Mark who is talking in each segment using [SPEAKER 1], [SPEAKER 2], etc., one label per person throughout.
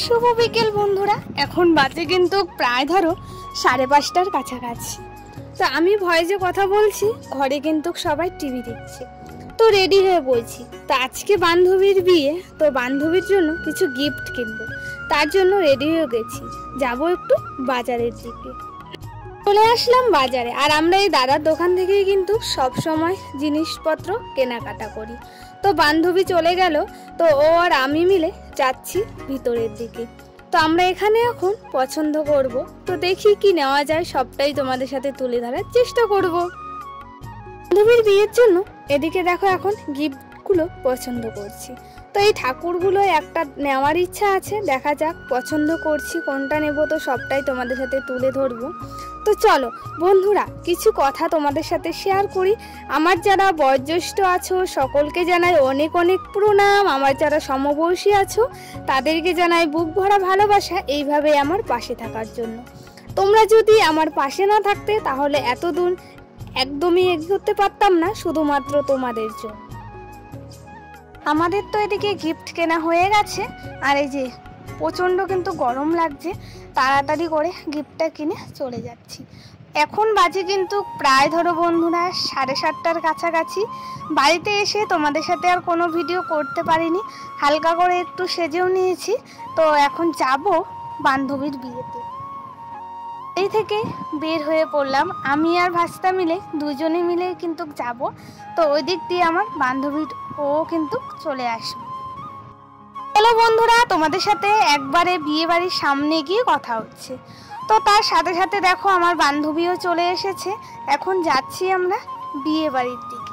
[SPEAKER 1] শুভ বিকেল বন্ধুরা। এখন বাজে কিন্তু প্রায় ধরো 5:30টার কাছাকাছি। তো আমি ভয়েসে কথা বলছি, ঘরে কিন্তু সবাই টিভি দেখছে। তো রেডি হয়ে বলছি, তো আজকে বান্ধবীর বিয়ে, তো বান্ধবীর জন্য কিছু গিফট কিনবো, তার জন্য রেডি হয়ে গেছি। যাব একটু বাজারের দিকে। চলে আসলাম বাজারে, আর আমরা এই দাদার দোকান থেকেই কিন্তু সব সময় জিনিসপত্র কেনাকাটা করি। তো বান্ধবী চলে গেল, তো ও আর আমি মিলে যাচ্ছি ভিতরের দিকে। তো আমরা এখানে এখন পছন্দ করব, তো দেখি কি নেওয়া যায়, সবটাই তোমাদের সাথে তুলে ধরার চেষ্টা করব। বান্ধবীর বিয়ের জন্য এদিকে দেখো এখন গিফটগুলো পছন্দ করছি। তো এই ঠাকুরগুলো একটা নেওয়ার ইচ্ছা আছে, দেখা যাক পছন্দ করছি কোনটা নেব, তো সবটাই তোমাদের সাথে তুলে ধরবো। তো চলো বন্ধুরা, কিছু কথা তোমাদের সাথে শেয়ার করি। আমার যারা বয়োজ্যেষ্ঠ আছো সকলকে জানাই অনেক অনেক প্রণাম। আমার যারা সমবয়সী আছো তাদেরকে জানাই বুক ভরা ভালোবাসা, এইভাবে আমার পাশে থাকার জন্য। তোমরা যদি আমার পাশে না থাকতে তাহলে এতদূর একদমই এগোতে পারতাম না, শুধুমাত্র তোমাদের জন্য। আমাদের তো এদিকে গিফট কেনা হয়ে গেছে, আর এই যে প্রচণ্ড কিন্তু গরম লাগছে, তাড়াতাড়ি করে গিফটটা কিনে চলে যাচ্ছি। এখন বাজে কিন্তু প্রায় ধরো বন্ধুরা 7:30টার কাছাকাছি। বাড়িতে এসে তোমাদের সাথে আর কোনো ভিডিও করতে পারিনি, হালকা করে একটু সেজেও নিয়েছি। তো এখন যাব বান্ধবীর বিয়েতে। এই থেকে বের হয়ে পড়লাম, আমি আর ভাস্তা মিলে দুজনে মিলে কিন্তু যাব। তো ওই দিক দিয়ে আমার বান্ধবীর ও কিন্তু চলে আসবে। চলো বন্ধুরা, তোমাদের সাথে একবারে বিয়ে বাড়ির সামনে গিয়ে কথা হচ্ছে। তো তার সাথে সাথে দেখো আমার বান্ধবীও চলে এসেছে। এখন যাচ্ছি আমরা বিয়ে বাড়ির দিকে।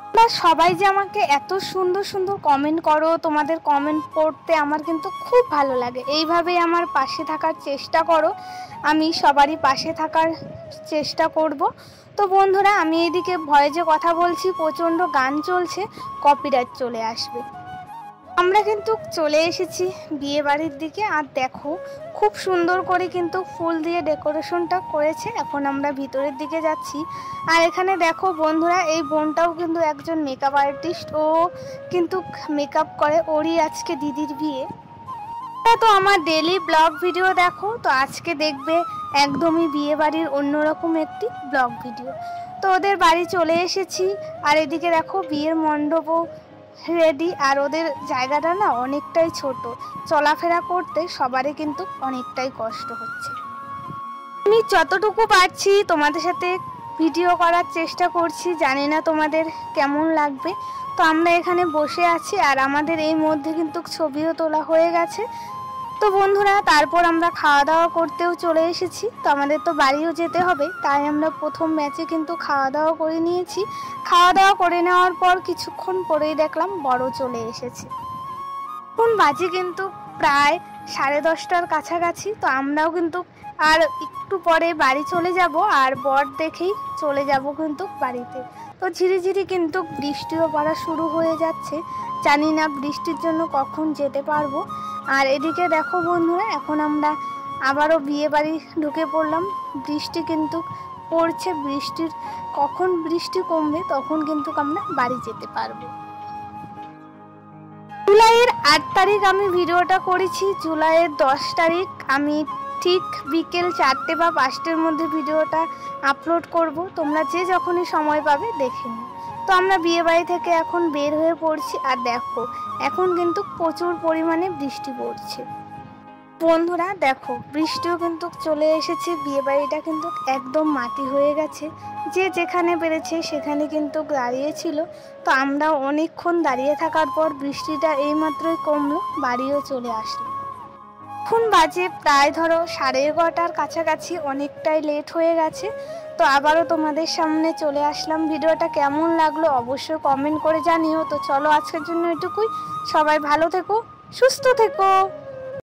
[SPEAKER 1] তোমরা সবাই যে আমাকে এত সুন্দর সুন্দর কমেন্ট করো, তোমাদের কমেন্ট পড়তে আমার কিন্তু খুব ভালো লাগে। এইভাবেই আমার পাশে থাকার চেষ্টা করো, আমি সবারই পাশে থাকার চেষ্টা করব। তো বন্ধুরা, আমি এদিকে ভয়েসে কথা বলছি, প্রচণ্ড গান চলছে, কপিরাইট চলে আসবে। আমরা কিন্তু চলে এসেছি বিয়ে বাড়ির দিকে, আর দেখো খুব সুন্দর করে কিন্তু ফুল দিয়ে ডেকোরেশনটা করেছে। এখন আমরা ভিতরের দিকে যাচ্ছি। আর এখানে দেখো বন্ধুরা, এই বোনটাও কিন্তু একজন মেকআপ আর্টিস্ট, ও কিন্তু মেকআপ করে, ওরই আজকে দিদির বিয়ে। তো আমার ডেলি ব্লগ ভিডিও দেখো, তো আজকে দেখবে একদমই বিয়ে বাড়ির অন্যরকম একটি ব্লগ ভিডিও। তো ওদের বাড়ি চলে এসেছি, আর এদিকে দেখো বিয়ের মণ্ডপও রেডি। আর ওদের জায়গাটা না অনেকটাই ছোট, চলাফেরা করতে সবারই কিন্তু অনেকটাই কষ্ট হচ্ছে। আমি যতটুকু পারছি তোমাদের সাথে ভিডিও করার চেষ্টা করছি, জানি না তোমাদের কেমন লাগবে। তো আমরা এখানে বসে আছি, আর আমাদের এই মধ্যে কিন্তু ছবিও তোলা হয়ে গেছে। তো বন্ধুরা, তারপর আমরা খাওয়া দাওয়া করতেও চলে এসেছি। তো আমাদের তো বাড়িও যেতে হবে, তাই আমরা প্রথম ম্যাচে কিন্তু খাওয়া দাওয়া করে নিয়েছি। খাওয়া দাওয়া করে নেওয়ার পর কিছুক্ষণ পরেই দেখলাম বড় চলে এসেছে। এখন বাজে কিন্তু প্রায় 10:30টার কাছাকাছি। তো আমরাও কিন্তু আর একটু পরে বাড়ি চলে যাব, আর বর দেখেই চলে যাব কিন্তু বাড়িতে। তো ঝিরিঝিরি কিন্তু বৃষ্টিও পড়া শুরু হয়ে যাচ্ছে, জানি না বৃষ্টির জন্য কখন যেতে পারবো। আর এদিকে দেখো বন্ধুরা, এখন আমরা আবারও বিয়ে বাড়ি ঢুকে পড়লাম। বৃষ্টি কিন্তু পড়ছে, কখন বৃষ্টি কমবে তখন কিন্তু আমরা বাড়ি যেতে পারবো। জুলাইয়ের 8 তারিখ আমি ভিডিওটা করেছি, জুলাইয়ের 10 তারিখ আমি ঠিক বিকেল 4টে বা 5টের মধ্যে ভিডিওটা আপলোড করব। তোমরা যে যখনই সময় পাবে দেখে নিও। তো আমরা বিয়ে বাড়ি থেকে এখন বের হয়ে পড়ছি, আর দেখো এখন কিন্তু প্রচুর পরিমাণে বৃষ্টি পড়ছে। বন্ধুরা দেখো, বৃষ্টিও কিন্তু চলে এসেছে, বিয়ে বাড়িটা কিন্তু একদম মাটি হয়ে গেছে। যে যেখানে পেরেছে সেখানে কিন্তু দাঁড়িয়েছিল। তো আমরাও অনেকক্ষণ দাঁড়িয়ে থাকার পর বৃষ্টিটা এইমাত্রই কমলো, বাড়িও চলে আসলো। এখন বাজে প্রায় ধরো 11:30টার কাছাকাছি, অনেকটাই লেট হয়ে গেছে। তো আবারও তোমাদের সামনে চলে আসলাম। ভিডিওটা কেমন লাগলো অবশ্যই কমেন্ট করে জানিও। তো চলো আজকের জন্য এটুকুই, সবাই ভালো থেকো, সুস্থ থেকো।